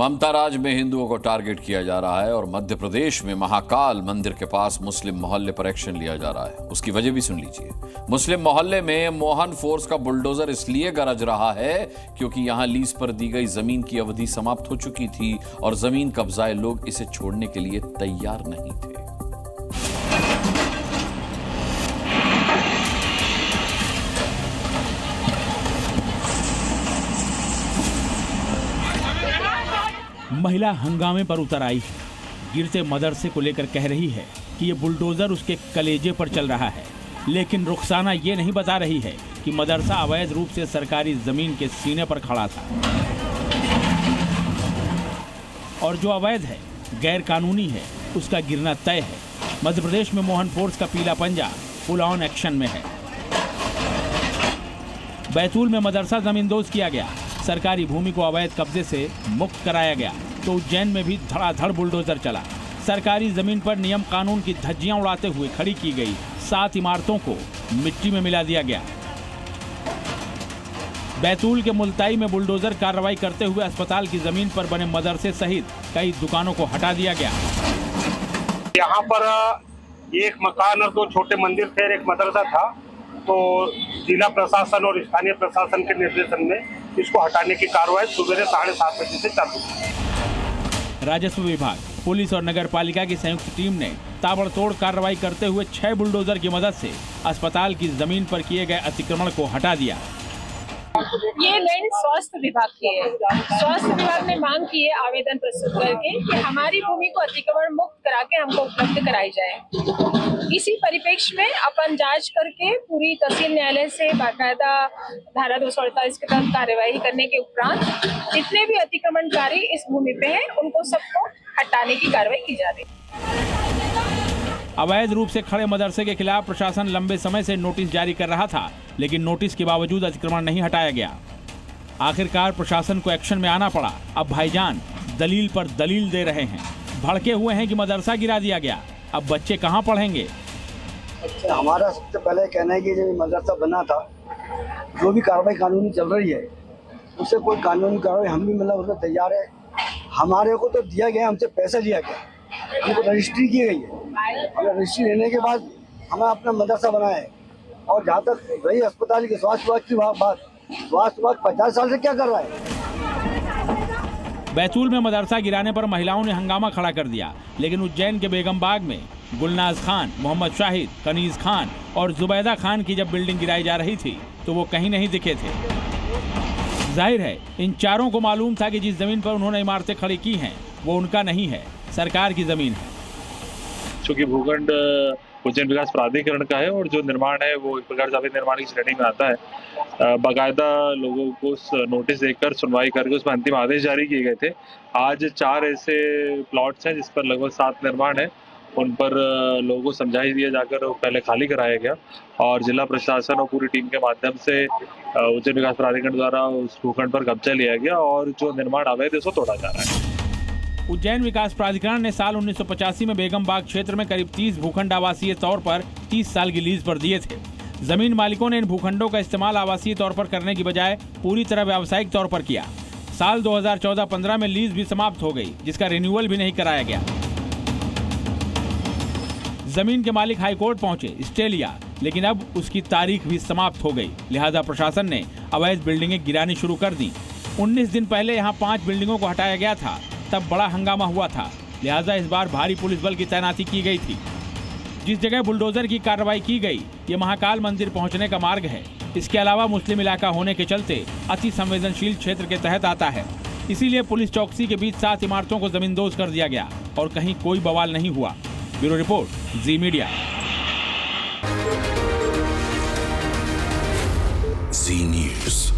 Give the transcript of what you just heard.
ममता राज में हिंदुओं को टारगेट किया जा रहा है और मध्य प्रदेश में महाकाल मंदिर के पास मुस्लिम मोहल्ले पर एक्शन लिया जा रहा है। उसकी वजह भी सुन लीजिए। मुस्लिम मोहल्ले में मोहन फोर्स का बुलडोजर इसलिए गरज रहा है क्योंकि यहां लीज पर दी गई जमीन की अवधि समाप्त हो चुकी थी और जमीन कब्जाए लोग इसे छोड़ने के लिए तैयार नहीं थे। महिला हंगामे पर उतर आई है। गिरते मदरसे को लेकर कह रही है कि ये बुलडोजर उसके कलेजे पर चल रहा है, लेकिन रुखसाना ये नहीं बता रही है कि मदरसा अवैध रूप से सरकारी जमीन के सीने पर खड़ा था और जो अवैध है, गैर कानूनी है, उसका गिरना तय है। मध्य प्रदेश में मोहन फोर्स का पीला पंजा फुल ऑन एक्शन में है। बैतूल में मदरसा जमींदोज किया गया, सरकारी भूमि को अवैध कब्जे से मुक्त कराया गया, तो उज्जैन में भी धड़ाधड़ बुलडोजर चला। सरकारी जमीन पर नियम कानून की धज्जियां उड़ाते हुए खड़ी की गई 7 इमारतों को मिट्टी में मिला दिया गया। बैतूल के मुल्ताई में बुलडोजर कार्रवाई करते हुए अस्पताल की जमीन पर बने मदरसे सहित कई दुकानों को हटा दिया गया। यहाँ पर एक मकान और 2 छोटे मंदिर थे, एक मदरसा था, तो जिला प्रशासन और स्थानीय प्रशासन के निर्देशन में इसको हटाने की कार्रवाई सुबह 7:30 बजे से चालू है। राजस्व विभाग, पुलिस और नगर पालिका की संयुक्त टीम ने ताबड़तोड़ कार्रवाई करते हुए 6 बुलडोजर की मदद से अस्पताल की जमीन पर किए गए अतिक्रमण को हटा दिया। ये लैंड स्वास्थ्य विभाग की है। स्वास्थ्य विभाग ने मांग की है आवेदन प्रस्तुत करके कि हमारी भूमि को अतिक्रमण मुक्त करा के हमको उपलब्ध कराई जाए। इसी परिप्रेक्ष्य में अपन जांच करके पूरी तहसील न्यायालय से बाकायदा धारा 248 के तहत कार्यवाही करने के उपरांत जितने भी अतिक्रमणकारी इस भूमि पे हैं उनको सबको हटाने की कार्रवाई की जा रही है। अवैध रूप से खड़े मदरसे के खिलाफ प्रशासन लंबे समय से नोटिस जारी कर रहा था, लेकिन नोटिस के बावजूद अतिक्रमण नहीं हटाया गया। आखिरकार प्रशासन को एक्शन में आना पड़ा। अब भाईजान दलील पर दलील दे रहे हैं, भड़के हुए हैं कि मदरसा गिरा दिया गया, अब बच्चे कहाँ पढ़ेंगे। हमारा सबसे पहले कहना है कि जो मदरसा बना था, जो भी कार्रवाई कानूनी चल रही है उससे कोई कानूनी कार्रवाई हम भी मतलब उसमें तैयार है। हमारे को तो दिया गया, हमसे पैसा लिया गया, हमको रजिस्ट्री की गई है और रजिस्ट्री लेने के बाद हमें अपना मदरसा बनाया है। और जहाँ तक रही अस्पताल के स्वास्थ्य विभाग की बात, स्वास्थ्य विभाग 50 साल से क्या कर रहा है। बैतूल में मदरसा गिराने पर महिलाओं ने हंगामा खड़ा कर दिया, लेकिन उज्जैन के बेगम बाग में गुलनाज खान, मोहम्मद शाहिद, कनीज खान और जुबैदा खान की जब बिल्डिंग गिराई जा रही थी तो वो कहीं नहीं दिखे थे। जाहिर है इन चारों को मालूम था कि जिस जमीन पर उन्होंने इमारतें खड़ी की हैं वो उनका नहीं है, सरकार की जमीन है। चूँकि भूखंड उज्जैन विकास प्राधिकरण का है और जो निर्माण है वो एक प्रकार से अवैध निर्माण की श्रेणी में आता है। बाकायदा लोगों को नोटिस देकर सुनवाई करके उसमें अंतिम आदेश जारी किए गए थे। आज 4 ऐसे प्लॉट्स हैं जिस पर लगभग 7 निर्माण है, उन पर लोगों को समझाई दिया जाकर पहले खाली कराया गया और जिला प्रशासन और पूरी टीम के माध्यम से उज्जैन विकास प्राधिकरण द्वारा उस भूखंड पर कब्जा लिया गया और जो निर्माण अवैध है उसको तोड़ा जा रहा है। उज्जैन विकास प्राधिकरण ने साल 1985 में बेगम बाग क्षेत्र में करीब 30 भूखंड आवासीय तौर पर 30 साल की लीज पर दिए थे। जमीन मालिकों ने इन भूखंडों का इस्तेमाल आवासीय तौर पर करने की बजाय पूरी तरह व्यावसायिक तौर पर किया। साल 2014-15 में लीज भी समाप्त हो गई, जिसका रिन्यूअल भी नहीं कराया गया। जमीन के मालिक हाईकोर्ट पहुंचे, स्टे लिया, लेकिन अब उसकी तारीख भी समाप्त हो गई। लिहाजा प्रशासन ने अवैध बिल्डिंगें गिरानी शुरू कर दी। 19 दिन पहले यहाँ 5 बिल्डिंगों को हटाया गया था, तब बड़ा हंगामा हुआ था। लिहाजा इस बार भारी पुलिस बल की तैनाती की गई थी। जिस जगह बुलडोजर की कार्रवाई की गई ये महाकाल मंदिर पहुंचने का मार्ग है। इसके अलावा मुस्लिम इलाका होने के चलते अति संवेदनशील क्षेत्र के तहत आता है, इसीलिए पुलिस चौकसी के बीच 7 इमारतों को जमींदोज कर दिया गया और कहीं कोई बवाल नहीं हुआ। ब्यूरो रिपोर्ट, जी मीडिया। जी न्यूज़।